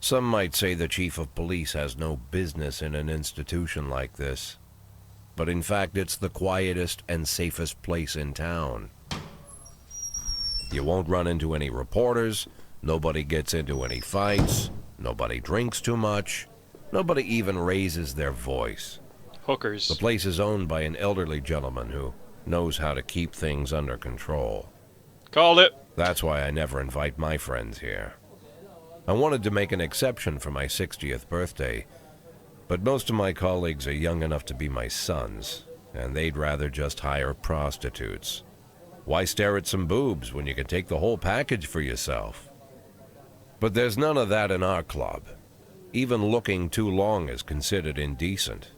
Some might say the chief of police has no business in an institution like this, but in fact it's the quietest and safest place in town. You won't run into any reporters, nobody gets into any fights, nobody drinks too much, nobody even raises their voice. Hookers. The place is owned by an elderly gentleman who knows how to keep things under control. Called it. That's why I never invite my friends here. I wanted to make an exception for my 60th birthday, but most of my colleagues are young enough to be my sons, and they'd rather just hire prostitutes. Why stare at some boobs when you can take the whole package for yourself? But there's none of that in our club. Even looking too long is considered indecent.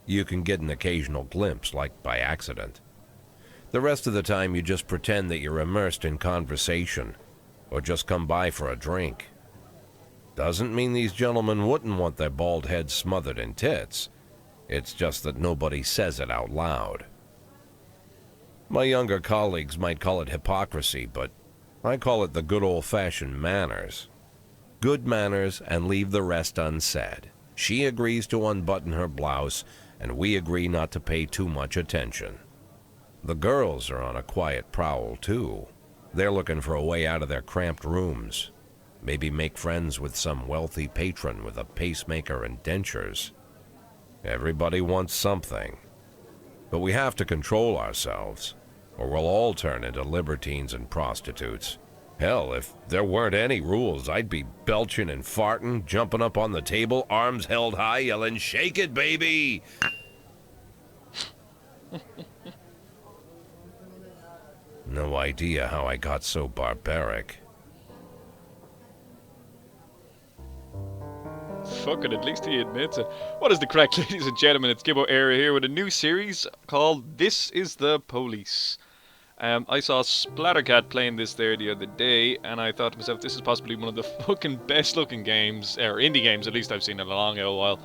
You can get an occasional glimpse, like by accident. The rest of the time you just pretend that you're immersed in conversation, or just come by for a drink. Doesn't mean these gentlemen wouldn't want their bald heads smothered in tits. It's just that nobody says it out loud. My younger colleagues might call it hypocrisy, but I call it the good old-fashioned manners. Good manners and leave the rest unsaid. She agrees to unbutton her blouse, and we agree not to pay too much attention. The girls are on a quiet prowl, too. They're looking for a way out of their cramped rooms. Maybe make friends with some wealthy patron with a pacemaker and dentures. Everybody wants something. But we have to control ourselves, or we'll all turn into libertines and prostitutes. Hell, if there weren't any rules, I'd be belching and farting, jumping up on the table, arms held high, yelling, "Shake it, baby!" No idea how I got so barbaric. Fuck it, at least he admits it. What is the crack, ladies and gentlemen? It's Gibboeire here with a new series called This is the Police. I saw Splattercat playing this there the other day, and I thought to myself, this is possibly one of the fucking best looking games, or indie games at least I've seen in a long old while.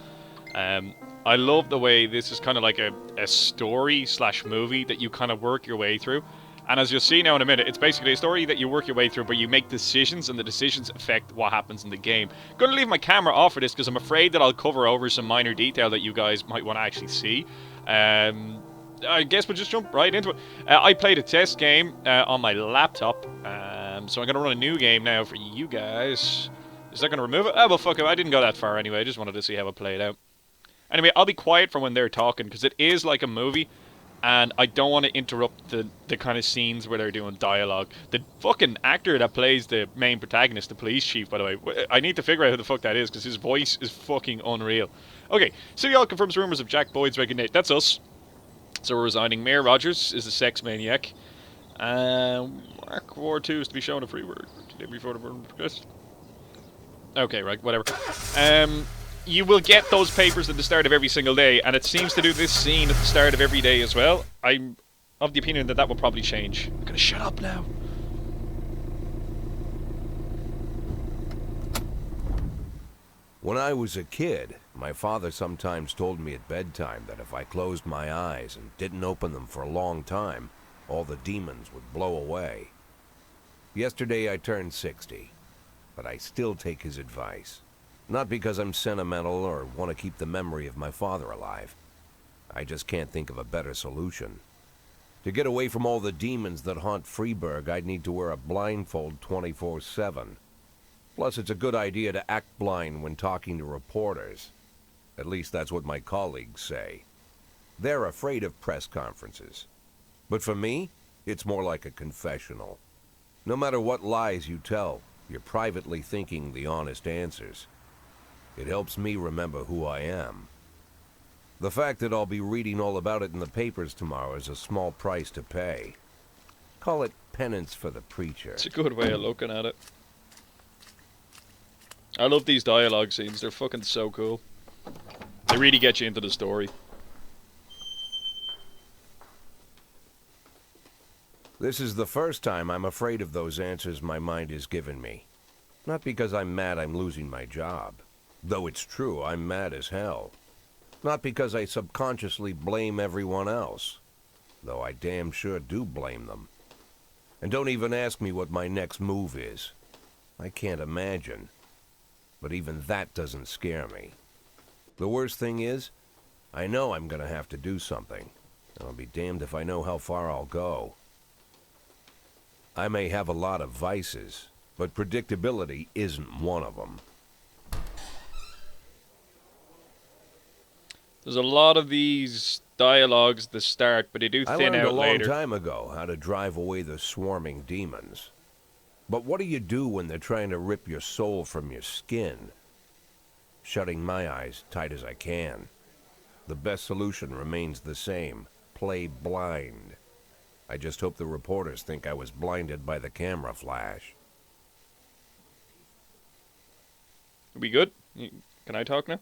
I love the way this is kind of like a story slash movie that you kind of work your way through. And as you'll see now in a minute, it's basically a story that you work your way through, but you make decisions, and the decisions affect what happens in the game. I'm going to leave my camera off for this because I'm afraid that I'll cover over some minor detail that you guys might want to actually see. I guess we'll just jump right into it. I played a test game on my laptop, so I'm going to run a new game now for you guys. Is that going to remove it? Oh, well, fuck it. I didn't go that far anyway. I just wanted to see how it played out. Anyway, I'll be quiet for when they're talking, because it is like a movie. And I don't want to interrupt the kind of scenes where they're doing dialogue. The fucking actor that plays the main protagonist, the police chief, by the way, I need to figure out who the fuck that is, because his voice is fucking unreal. Okay, City Hall confirms rumours of Jack Boyd's resignation. That's us. So we're resigning. Mayor Rogers is a sex maniac. Mark War 2 is to be shown a free word. Okay, right, whatever. You will get those papers at the start of every single day, and it seems to do this scene at the start of every day as well. I'm of the opinion that that will probably change. I'm gonna shut up now. When I was a kid, my father sometimes told me at bedtime that if I closed my eyes and didn't open them for a long time, all the demons would blow away. Yesterday I turned 60, but I still take his advice. Not because I'm sentimental or want to keep the memory of my father alive. I just can't think of a better solution. To get away from all the demons that haunt Freeburg, I'd need to wear a blindfold 24/7. Plus, it's a good idea to act blind when talking to reporters. At least that's what my colleagues say. They're afraid of press conferences. But for me, it's more like a confessional. No matter what lies you tell, you're privately thinking the honest answers. It helps me remember who I am. The fact that I'll be reading all about it in the papers tomorrow is a small price to pay. Call it penance for the preacher. It's a good way of looking at it. I love these dialogue scenes. They're fucking so cool. They really get you into the story. This is the first time I'm afraid of those answers my mind has given me. Not because I'm mad I'm losing my job. Though it's true, I'm mad as hell. Not because I subconsciously blame everyone else. Though I damn sure do blame them. And don't even ask me what my next move is. I can't imagine. but even that doesn't scare me. The worst thing is, I know I'm going to have to do something. I'll be damned if I know how far I'll go. I may have a lot of vices, but predictability isn't one of them. There's a lot of these dialogues at the start, but they do thin I learned out a long later. time ago how to drive away the swarming demons. But what do you do when they're trying to rip your soul from your skin? Shutting my eyes tight as I can. The best solution remains the same. Play blind. I just hope the reporters think I was blinded by the camera flash. Are we good? Can I talk now?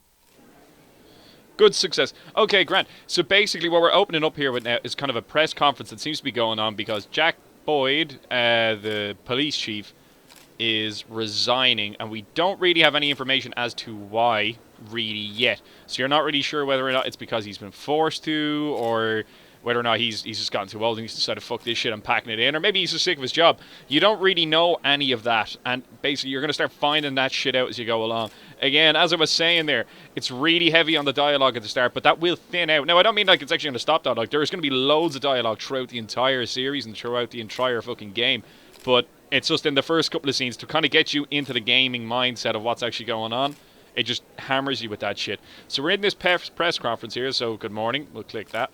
Good success. Okay, Grant. So basically what we're opening up here with now is kind of a press conference that seems to be going on because Jack Boyd, the police chief, is resigning, and we don't really have any information as to why really yet. So you're not really sure whether or not it's because he's been forced to, or whether or not he's just gotten too old and he's decided, fuck this shit, I'm packing it in, or maybe he's just sick of his job. You don't really know any of that, and basically you're going to start finding that shit out as you go along. Again, as I was saying there, it's really heavy on the dialogue at the start, but that will thin out. Now, I don't mean like it's actually going to stop dialogue. There's going to be loads of dialogue throughout the entire series and throughout the entire fucking game, but it's just in the first couple of scenes to kind of get you into the gaming mindset of what's actually going on. It just hammers you with that shit. So we're in this press conference here, so good morning. We'll click that.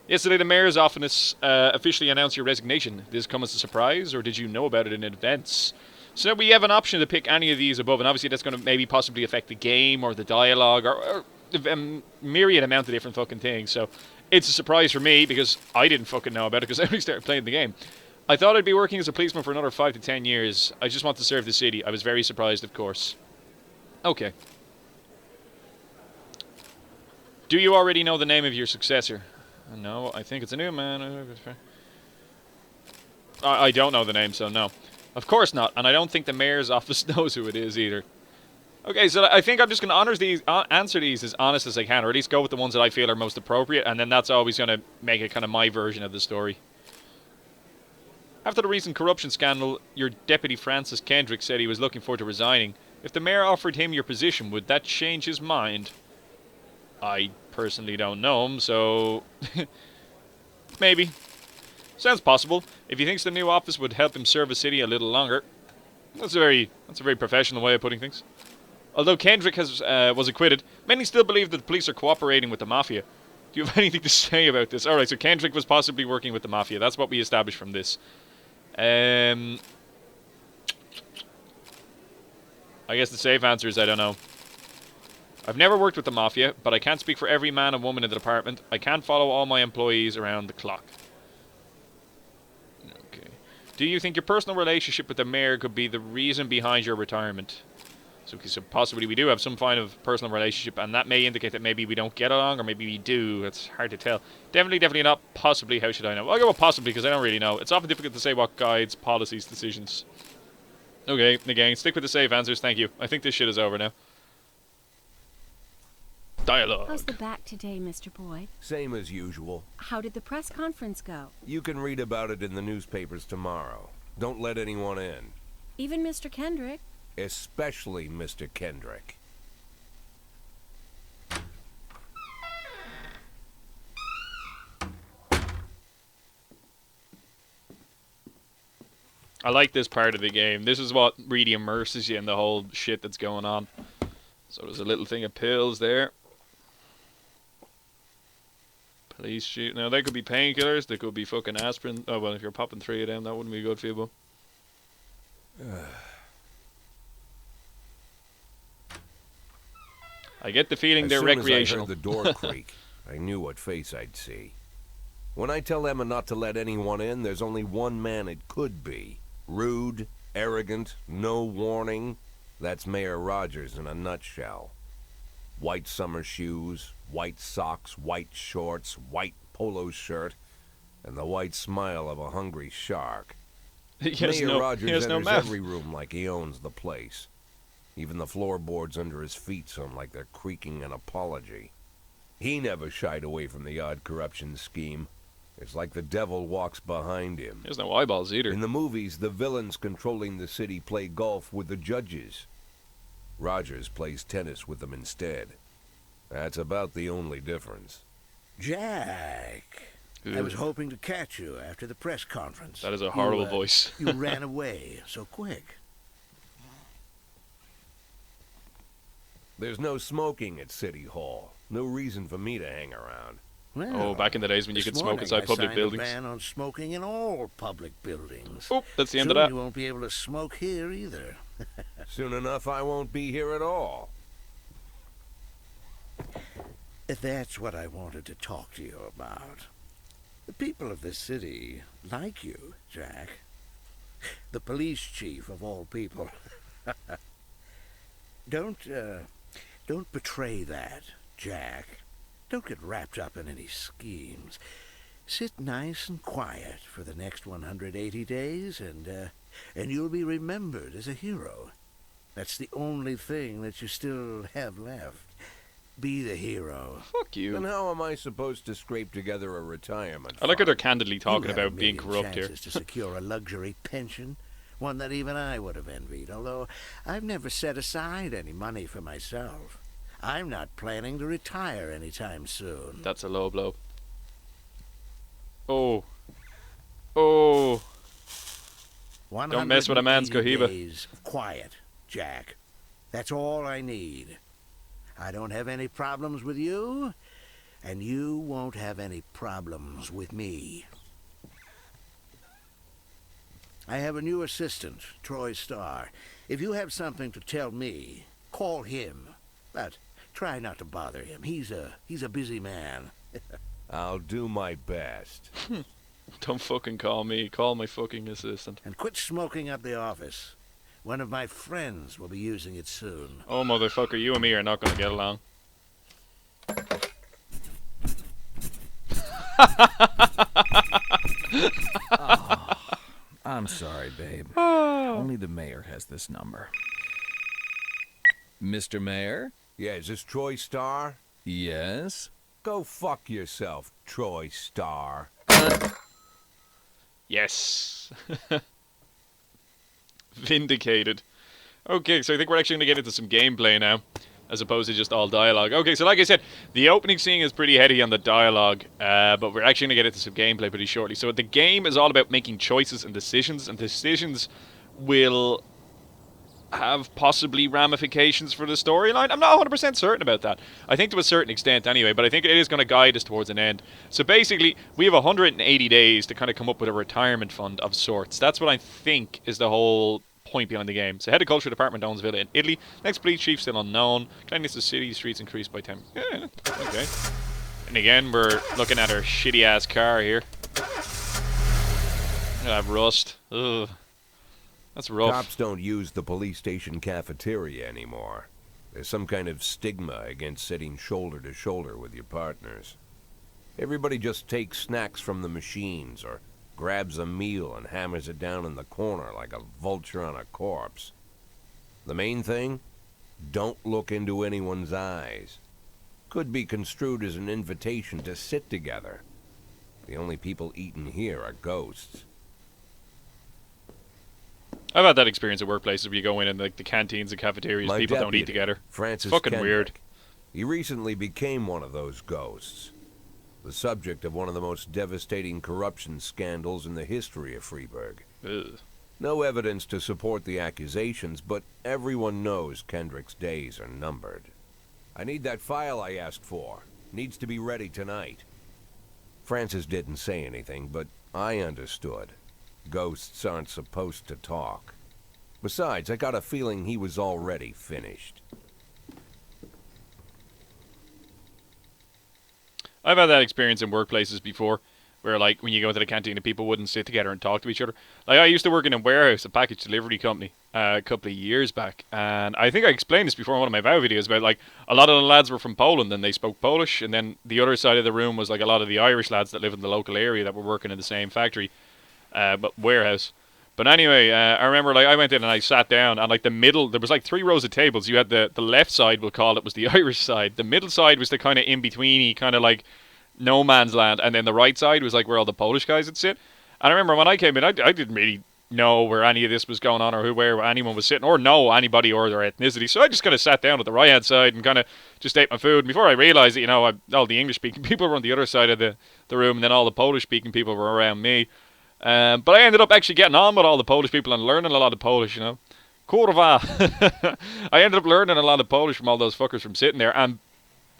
Yesterday, the mayor's office officially announced your resignation. Did this come as a surprise, or did you know about it in advance? So we have an option to pick any of these above, and obviously that's going to maybe possibly affect the game or the dialogue or a myriad amount of different fucking things. So it's a surprise for me because I didn't fucking know about it because I only started playing the game. I thought I'd be working as a policeman for another 5 to 10 years. I just want to serve the city. I was very surprised, of course. Okay. Do you already know the name of your successor? No, I think it's a new man. I don't know the name, so no. Of course not, and I don't think the mayor's office knows who it is either. Okay, so I think I'm just going to answer these as honest as I can, or at least go with the ones that I feel are most appropriate, and then that's always going to make it kind of my version of the story. After the recent corruption scandal, your deputy Francis Kendrick said he was looking forward to resigning. If the mayor offered him your position, would that change his mind? I personally don't know him, so maybe. Sounds possible. If he thinks the new office would help him serve a city a little longer. That's a very professional way of putting things. Although Kendrick was acquitted, many still believe that the police are cooperating with the mafia. Do you have anything to say about this? Alright, so Kendrick was possibly working with the mafia. That's what we established from this. I guess the safe answer is I don't know. I've never worked with the mafia, but I can't speak for every man and woman in the department. I can't follow all my employees around the clock. Okay. Do you think your personal relationship with the mayor could be the reason behind your retirement? So possibly we do have some kind of personal relationship, and that may indicate that maybe we don't get along, or maybe we do. It's hard to tell. Definitely not. Possibly, how should I know? Well, I'll go with possibly, because I don't really know. It's often difficult to say what guides policies, decisions. Okay, again, stick with the safe answers, thank you. I think this shit is over now. Dialogue. How's the back today, Mr. Boyd? Same as usual. How did the press conference go? You can read about it in the newspapers tomorrow. Don't let anyone in. Even Mr. Kendrick? Especially Mr. Kendrick. I like this part of the game. This is what really immerses you in the whole shit that's going on. So there's a little thing of pills there. Police shoot. Now, they could be painkillers. They could be fucking aspirin. Oh, well, if you're popping 3 of them, that wouldn't be good for you, bro. I get the feeling they're recreational. As soon as I heard the door creak, I knew what face I'd see. When I tell Emma not to let anyone in, there's only one man it could be. Rude, arrogant, no warning. That's Mayor Rogers in a nutshell. White summer shoes, white socks, white shorts, white polo shirt, and the white smile of a hungry shark. Mayor Rogers enters every room like he owns the place. Even the floorboards under his feet sound like they're creaking an apology. He never shied away from the odd corruption scheme. It's like the devil walks behind him. There's no eyeballs either. In the movies, the villains controlling the city play golf with the judges. Rogers plays tennis with them instead. That's about the only difference. Jack, I was hoping to catch you after the press conference. That is a horrible voice. You ran away so quick. There's no smoking at City Hall. No reason for me to hang around. Well, Oh, back in the days when you this could smoke morning inside I public signed buildings. A ban on smoking in all public buildings. Oh, that's the end Soon of that. You won't be able to smoke here either. Soon enough, I won't be here at all. That's what I wanted to talk to you about. The people of this city like you, Jack. The police chief of all people. Don't betray that, Jack. Don't get wrapped up in any schemes. Sit nice and quiet for the next 180 days, and you'll be remembered as a hero. That's the only thing that you still have left. Be the hero. Fuck you. Then how am I supposed to scrape together a retirement I like how fund? they're candidly talking You have about being 1 million corrupt here. chances to secure a luxury pension, one that even I would have envied, although I've never set aside any money for myself. I'm not planning to retire anytime soon. That's a low blow. Oh. Oh. Don't mess with a man's 180 Gibboeire. days of quiet, Jack. That's all I need. I don't have any problems with you, and you won't have any problems with me. I have a new assistant, Troy Starr. If you have something to tell me, call him. But try not to bother him. He's a busy man. I'll do my best. Don't fucking call me. Call my fucking assistant. And quit smoking up the office. One of my friends will be using it soon. Oh, motherfucker, you and me are not going to get along. I'm sorry, babe. Only the mayor has this number. Mr. Mayor? Yeah, is this Troy Starr? Yes? Go fuck yourself, Troy Starr. Yes. Vindicated. Okay, so I think we're actually going to get into some gameplay now, as opposed to just all dialogue. Okay, so like I said, the opening scene is pretty heady on the dialogue, but we're actually going to get into some gameplay pretty shortly. So the game is all about making choices and decisions will have possibly ramifications for the storyline. I'm not 100% certain about that. I think to a certain extent anyway, but I think it is going to guide us towards an end. So basically, we have 180 days to kind of come up with a retirement fund of sorts. That's what I think is the whole point behind the game. So head of culture department owns villa in Italy. Next police chief still unknown. Cleanliness of city streets increased by 10. Yeah, okay. And again, we're looking at our shitty ass car here. Look at that rust. Ugh. That's rough. Cops don't use the police station cafeteria anymore. There's some kind of stigma against sitting shoulder to shoulder with your partners. Everybody just takes snacks from the machines or grabs a meal and hammers it down in the corner like a vulture on a corpse. The main thing? Don't look into anyone's eyes. Could be construed as an invitation to sit together. The only people eating here are ghosts. I've had that experience at workplaces where you go in and like the canteens and cafeterias, My people don't deputy, eat together. Francis Fucking Kendrick. weird. He recently became one of those ghosts. The subject of one of the most devastating corruption scandals in the history of Freeburg. Ugh. No evidence to support the accusations, but everyone knows Kendrick's days are numbered. I need that file I asked for. Needs to be ready tonight. Francis didn't say anything, but I understood. Ghosts aren't supposed to talk. Besides, I got a feeling he was already finished. I've had that experience in workplaces before, where like when you go to the canteen and people wouldn't sit together and talk to each other. Like I used to work in a warehouse, a package delivery company, a couple of years back, and I think I explained this before in one of my vow videos about like a lot of the lads were from Poland and they spoke Polish, and then the other side of the room was like a lot of the Irish lads that live in the local area that were working in the same factory, but warehouse. But anyway, I remember like I went in and I sat down, and like the middle, there was like 3 rows of tables. You had the left side, we'll call it, was the Irish side. The middle side was the kind of in-betweeny, kind of like no man's land, and then the right side was like where all the Polish guys would sit. And I remember when I came in, I didn't really know where any of this was going on or where anyone was sitting or know anybody or their ethnicity. So I just kind of sat down at the right hand side and kind of just ate my food. And before I realised that, all the English speaking people were on the other side of the room, and then all the Polish speaking people were around me. But I ended up actually getting on with all the Polish people and learning a lot of Polish, Kurwa. I ended up learning a lot of Polish from all those fuckers from sitting there, and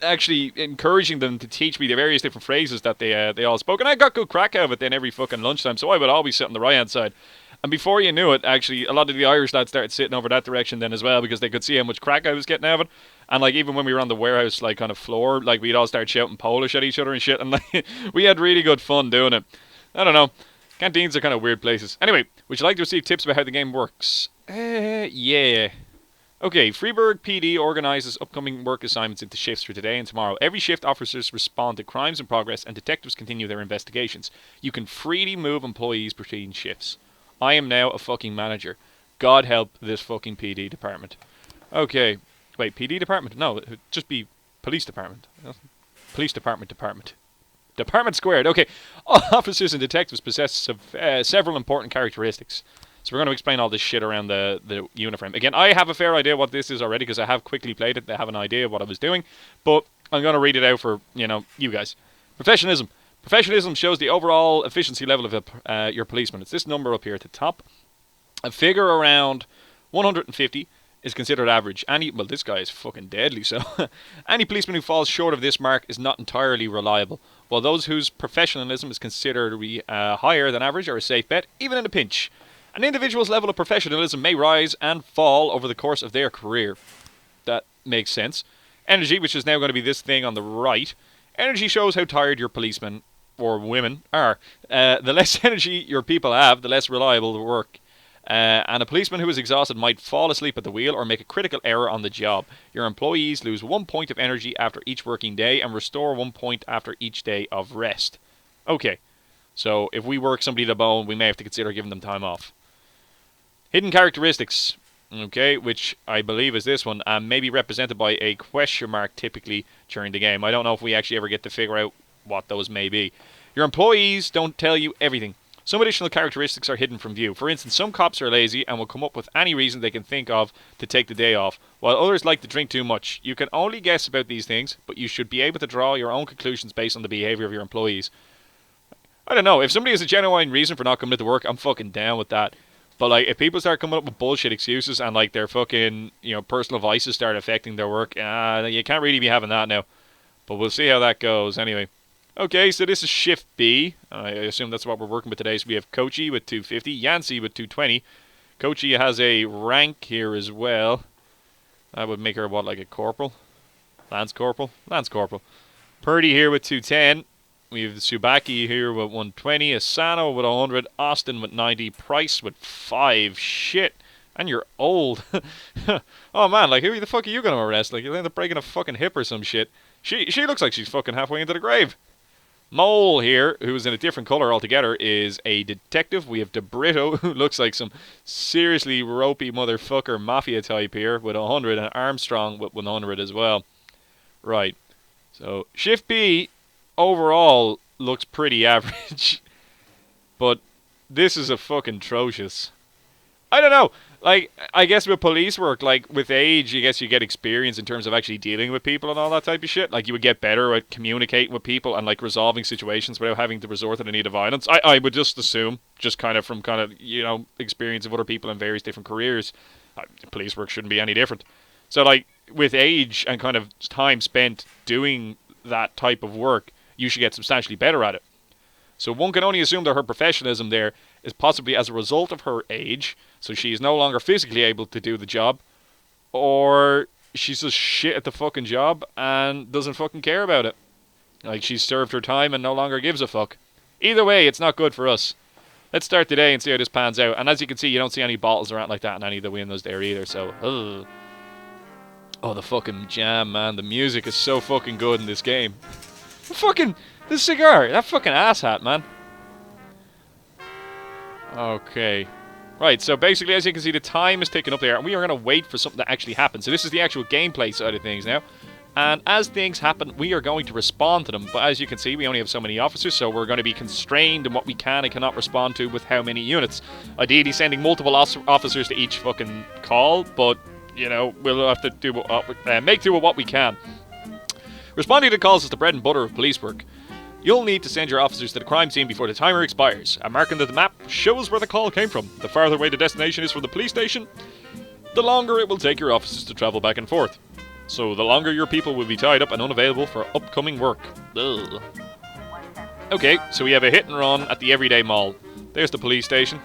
actually encouraging them to teach me the various different phrases that they all spoke. And I got good crack out of it then every fucking lunchtime, so I would always sit on the right hand side. And before you knew it, actually, a lot of the Irish lads started sitting over that direction then as well, because they could see how much crack I was getting out of it. And like even when we were on the warehouse like kind of floor, like we'd all start shouting Polish at each other and shit, and like we had really good fun doing it. I don't know. Canteens are kind of weird places. Anyway, would you like to receive tips about how the game works? Yeah. Okay, Freiburg PD organises upcoming work assignments into shifts for today and tomorrow. Every shift, officers respond to crimes in progress and detectives continue their investigations. You can freely move employees between shifts. I am now a fucking manager. God help this fucking PD department. Okay. Wait, PD department? No, it would just be police department. Police department. Department squared. Okay. All officers and detectives possess several important characteristics. So we're going to explain all this shit around the uniform. Again, I have a fair idea what this is already because I have quickly played it. I have an idea of what I was doing. But I'm going to read it out for, you guys. Professionalism. Professionalism shows the overall efficiency level of your policeman. It's this number up here at the top. A figure around 150 is considered average. Well, this guy is fucking deadly, so any policeman who falls short of this mark is not entirely reliable, while those whose professionalism is considered to be higher than average are a safe bet, even in a pinch. An individual's level of professionalism may rise and fall over the course of their career. That makes sense. Energy, which is now going to be this thing on the right. Energy shows how tired your policemen, or women, are. The less energy your people have, the less reliable the work. And a policeman who is exhausted might fall asleep at the wheel or make a critical error on the job. Your employees lose 1 point of energy after each working day and restore 1 point after each day of rest. Okay, so if we work somebody to the bone, we may have to consider giving them time off. Hidden characteristics, okay, which I believe is this one, and may be represented by a question mark typically during the game. I don't know if we actually ever get to figure out what those may be. Your employees don't tell you everything. Some additional characteristics are hidden from view. For instance, some cops are lazy and will come up with any reason they can think of to take the day off, while others like to drink too much. You can only guess about these things, but you should be able to draw your own conclusions based on the behaviour of your employees. I don't know, if somebody has a genuine reason for not coming to work, I'm fucking down with that. But like, if people start coming up with bullshit excuses and like their fucking, personal vices start affecting their work, you can't really be having that now. But we'll see how that goes anyway. Okay, so this is Shift B. I assume that's what we're working with today. So we have Kochi with 250, Yancey with 220. Kochi has a rank here as well. That would make her, what, like a corporal? Lance corporal? Lance corporal. Purdy here with 210. We have Subaki here with 120. Asano with 100. Austin with 90. Price with 5. Shit. And you're old. Oh man, like who the fuck are you going to arrest? Like you'll end up breaking a fucking hip or some shit. She looks like she's fucking halfway into the grave. Mole here, who is in a different colour altogether, is a detective. We have DeBrito, who looks like some seriously ropey motherfucker mafia type here, with 100, and Armstrong with 100 as well. Right. So, Shift B, overall, looks pretty average. But this is a fucking atrocious. I don't know. Like, I guess with police work, like, with age, I guess you get experience in terms of actually dealing with people and all that type of shit. Like, you would get better at communicating with people and, like, resolving situations without having to resort to the need of violence. I would just assume, just kind of from experience of other people in various different careers, police work shouldn't be any different. So, like, with age and kind of time spent doing that type of work, you should get substantially better at it. So one can only assume that her professionalism there is possibly as a result of her age, so she is no longer physically able to do the job, or she's just shit at the fucking job and doesn't fucking care about it. Like, she's served her time and no longer gives a fuck. Either way, it's not good for us. Let's start today and see how this pans out. And as you can see, you don't see any bottles around like that in any of the windows there either, so... Ugh. Oh, the fucking jam, man. The music is so fucking good in this game. The cigar, that fucking asshat, man. Okay. Right, so basically, as you can see, the time is ticking up there, and we are going to wait for something to actually happen. So this is the actual gameplay side of things now. And as things happen, we are going to respond to them. But as you can see, we only have so many officers, so we're going to be constrained in what we can and cannot respond to with how many units. Ideally, sending multiple officers to each fucking call, but, you know, we'll have to do make do with what we can. Responding to calls is the bread and butter of police work. You'll need to send your officers to the crime scene before the timer expires. A mark under the map shows where the call came from. The farther away the destination is from the police station, the longer it will take your officers to travel back and forth. So the longer your people will be tied up and unavailable for upcoming work. Ugh. Okay, so we have a hit and run at the Everyday Mall. There's the police station.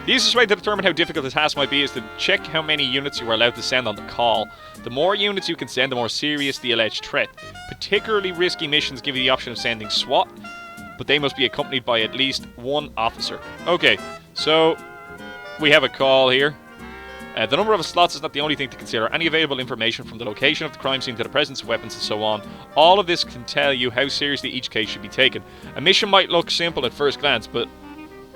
The easiest way to determine how difficult the task might be is to check how many units you are allowed to send on the call. The more units you can send, the more serious the alleged threat. Particularly risky missions give you the option of sending SWAT, but they must be accompanied by at least one officer. Okay, so we have a call here. The number of slots is not the only thing to consider. Any available information from the location of the crime scene to the presence of weapons and so on. All of this can tell you how seriously each case should be taken. A mission might look simple at first glance, but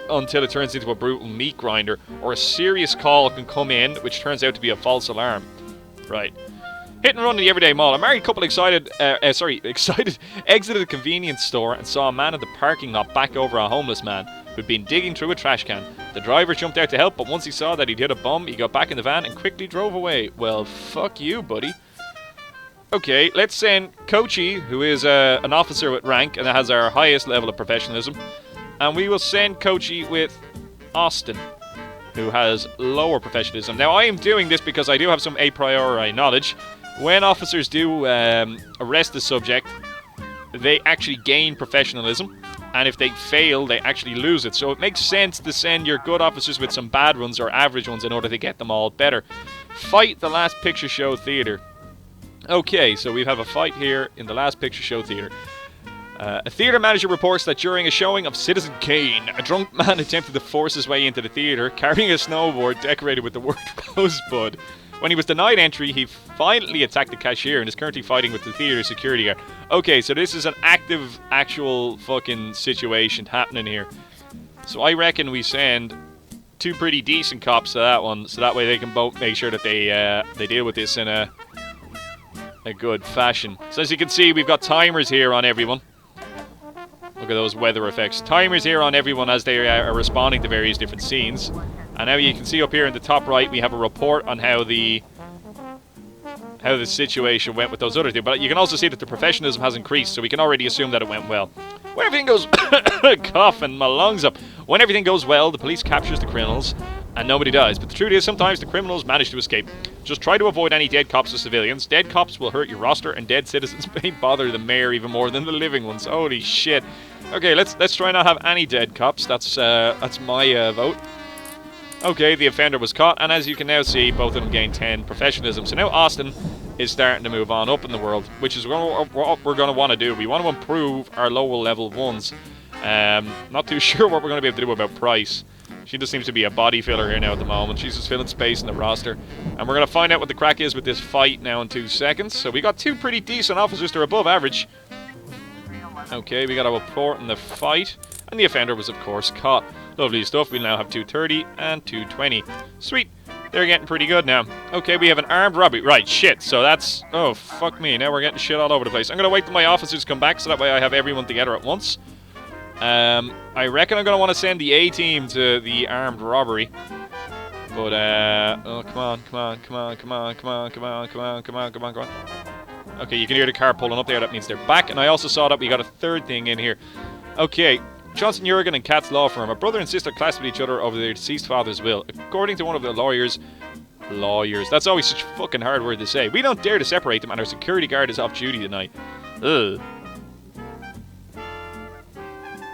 until it turns into a brutal meat grinder, or a serious call can come in, which turns out to be a false alarm. Right. Hit and run in the Everyday Mall. A married couple excited exited a convenience store and saw a man in the parking lot back over a homeless man who'd been digging through a trash can. The driver jumped out to help, but once he saw that he'd hit a bum, he got back in the van and quickly drove away. Well, fuck you, buddy. Okay, let's send Kochi, who is an officer with rank and has our highest level of professionalism. And we will send Kochi with Austin, who has lower professionalism. Now, I am doing this because I do have some a priori knowledge. When officers do arrest the subject, they actually gain professionalism. And if they fail, they actually lose it. So it makes sense to send your good officers with some bad ones or average ones in order to get them all better. Fight the Last Picture Show Theatre. Okay, so we have a fight here in the Last Picture Show Theatre. A theatre manager reports that during a showing of Citizen Kane, a drunk man attempted to force his way into the theatre, carrying a snowboard decorated with the word Rosebud. When he was denied entry, he violently attacked the cashier and is currently fighting with the theatre security guard. Okay, so this is an active, actual fucking situation happening here. So I reckon we send two pretty decent cops to that one, so that way they can both make sure that they deal with this in a good fashion. So as you can see, we've got timers here on everyone. Look at those weather effects. Timers here on everyone as they are responding to various different scenes. And now you can see up here in the top right, we have a report on how the situation went with those other two. But you can also see that the professionalism has increased, so we can already assume that it went well. When everything goes... coughing my lungs up. When everything goes well, the police captures the criminals, and nobody dies. But the truth is, sometimes the criminals manage to escape. Just try to avoid any dead cops or civilians. Dead cops will hurt your roster, and dead citizens may bother the mayor even more than the living ones. Holy shit. Okay, let's try not have any dead cops. That's my vote. Okay, the offender was caught, and as you can now see, both of them gained 10 professionalism. So now Austin is starting to move on up in the world, which is what we're going to want to do. We want to improve our lower level ones. Not too sure what we're going to be able to do about Price. She just seems to be a body filler here now at the moment. She's just filling space in the roster. And we're going to find out what the crack is with this fight now in 2 seconds. So we got two pretty decent officers. They're above average. Okay, we got a report in the fight. And the offender was, of course, caught. Lovely stuff. We now have 230 and 220. Sweet. They're getting pretty good now. Okay, we have an armed robbery. Right, shit. So that's... Oh, fuck me. Now we're getting shit all over the place. I'm going to wait till my officers come back so that way I have everyone together at once. I reckon I'm going to want to send the A-team to the armed robbery. But, oh, come on. Okay, you can hear the car pulling up there. That means they're back. And I also saw that we got a third thing in here. Okay, Johnson Jurgen and Kat's law firm. A brother and sister clashed with each other over their deceased father's will. According to one of the lawyers... That's always such a fucking hard word to say. We don't dare to separate them, and our security guard is off duty tonight. Ugh.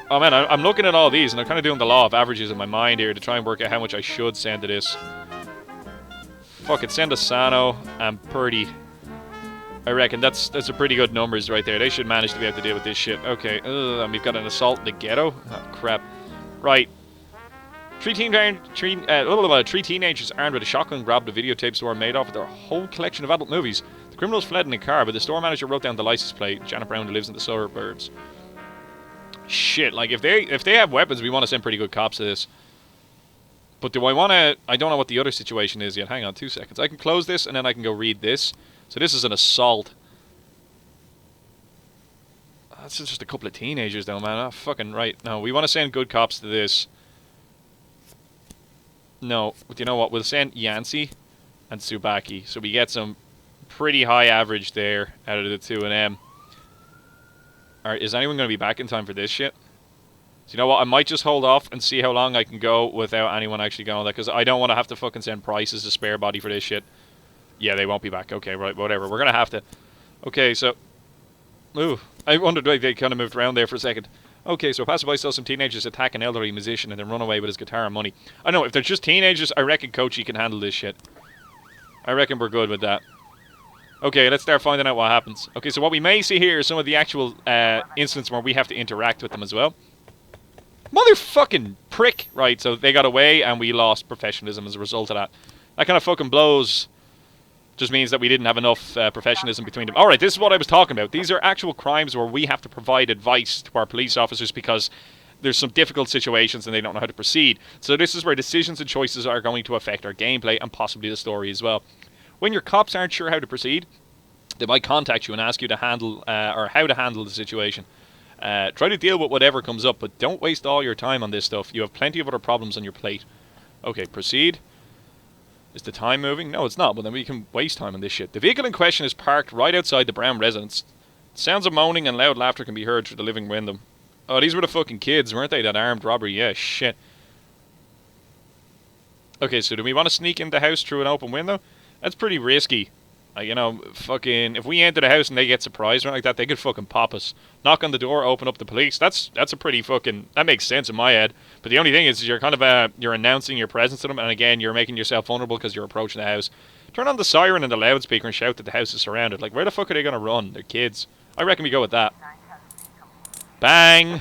Oh man, I'm looking at all these, and I'm kind of doing the law of averages in my mind here to try and work out how much I should send to this. Fuck it, send Asano and Purdy. I reckon that's a pretty good numbers right there. They should manage to be able to deal with this shit. Okay, and we've got an assault in the ghetto. Oh, crap. Right. Three teenagers armed with a shotgun grabbed a videotape store made off of their whole collection of adult movies. The criminals fled in a car, but the store manager wrote down the license plate. Janet Brown, who lives in the suburbs. Shit, like if they have weapons, we want to send pretty good cops to this. But do I want to... I don't know what the other situation is yet. Hang on 2 seconds. I can close this and then I can go read this. So this is an assault. That's just a couple of teenagers though, man. Oh, fucking right. No, we want to send good cops to this. No, but you know what? We'll send Yancey and Tsubaki. So we get some pretty high average there out of the two of them. Alright, is anyone going to be back in time for this shit? So you know what? I might just hold off and see how long I can go without anyone actually going there. Because I don't want to have to fucking send Price as a spare body for this shit. Yeah, they won't be back. Okay, right, whatever. We're going to have to... Okay, so... Ooh, I wondered why they kind of moved around there for a second. Okay, so a passerby saw some teenagers attack an elderly musician and then run away with his guitar and money. I know, if they're just teenagers, I reckon Kochi can handle this shit. I reckon we're good with that. Okay, let's start finding out what happens. Okay, so what we may see here is some of the actual incidents where we have to interact with them as well. Motherfucking prick! Right, so they got away and we lost professionalism as a result of that. That kind of fucking blows... Just means that we didn't have enough professionalism between them. Alright, this is what I was talking about. These are actual crimes where we have to provide advice to our police officers because there's some difficult situations and they don't know how to proceed. So this is where decisions and choices are going to affect our gameplay and possibly the story as well. When your cops aren't sure how to proceed, they might contact you and ask you to handle, or how to handle the situation. Try to deal with whatever comes up, but don't waste all your time on this stuff. You have plenty of other problems on your plate. Okay, proceed. Is the time moving? No, it's not. Well, then we can waste time on this shit. The vehicle in question is parked right outside the Brown residence. Sounds of moaning and loud laughter can be heard through the living window. Oh, these were the fucking kids, weren't they? That armed robbery. Yeah, shit. Okay, so do we want to sneak in the house through an open window? That's pretty risky. You know, fucking... If we enter the house and they get surprised or like that, they could fucking pop us. Knock on the door, open up the police. That's a pretty fucking... That makes sense in my head. But the only thing is you're kind of... you're announcing your presence to them, and again, you're making yourself vulnerable because you're approaching the house. Turn on the siren and the loudspeaker and shout that the house is surrounded. Like, where the fuck are they going to run? They're kids. I reckon we go with that. Bang!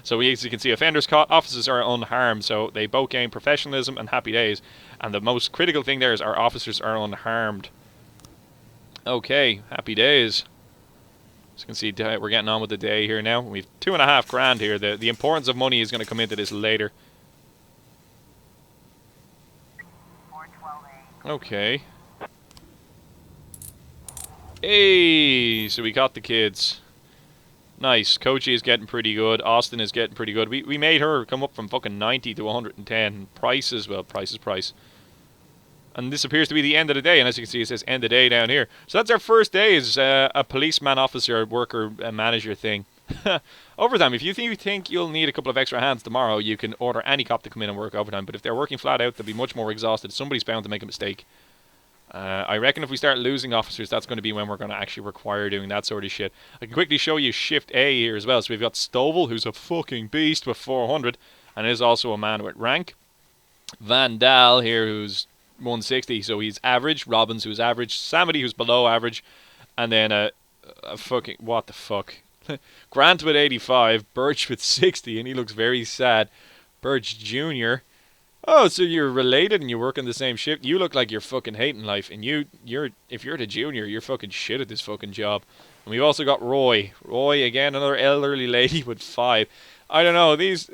So as you can see, offenders caught, officers are unharmed. So they both gain professionalism and happy days. And the most critical thing there is our officers are unharmed. Okay, happy days. As you can see, we're getting on with the day here now. We've $2.5 grand here. The importance of money is going to come into this later. Okay. Hey, so we got the kids. Nice. Kochi is getting pretty good. Austin is getting pretty good. We made her come up from fucking 90 to 110. Price as well. Price is price. And this appears to be the end of the day, and as you can see, it says end of day down here. So that's our first day as a policeman, officer, worker, manager thing. Overtime. If you think you'll need a couple of extra hands tomorrow, you can order any cop to come in and work overtime. But if they're working flat out, they'll be much more exhausted. Somebody's bound to make a mistake. I reckon if we start losing officers, that's going to be when we're going to actually require doing that sort of shit. I can quickly show you Shift A here as well. So we've got Stovall, who's a fucking beast with 400, and is also a man with rank. Van Dahl here, who's 160, so he's average. Robbins, who's average. Samity, who's below average. And then a fucking... What the fuck? Grant with 85. Birch with 60, and he looks very sad. Birch Jr. Oh, so you're related and you work on the same shift? You look like you're fucking hating life. And if you're the junior, you're fucking shit at this fucking job. And we've also got Roy. Roy, again, another elderly lady with 5. I don't know, these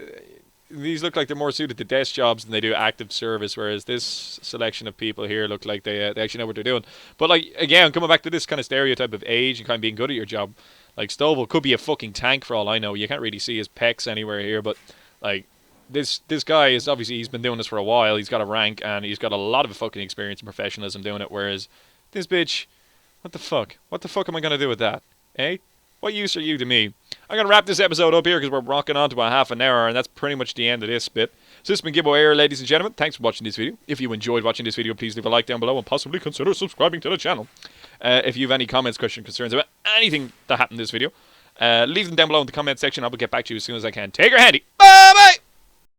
look like they're more suited to desk jobs than they do active service, whereas this selection of people here look like they actually know what they're doing. But, like, again, coming back to this kind of stereotype of age and kind of being good at your job, like, Stovall could be a fucking tank for all I know. You can't really see his pecs anywhere here, but, like, this guy is obviously, he's been doing this for a while. He's got a rank, and he's got a lot of fucking experience and professionalism doing it, whereas this bitch, what the fuck? What the fuck am I going to do with that? Eh? What use are you to me? I'm going to wrap this episode up here because we're rocking on to a half an hour, and that's pretty much the end of this bit. So this has been Gibboeire, ladies and gentlemen. Thanks for watching this video. If you enjoyed watching this video, please leave a like down below and possibly consider subscribing to the channel. If you have any comments, questions, concerns about anything that happened in this video, leave them down below in the comment section. I will get back to you as soon as I can. Take her handy. Bye-bye!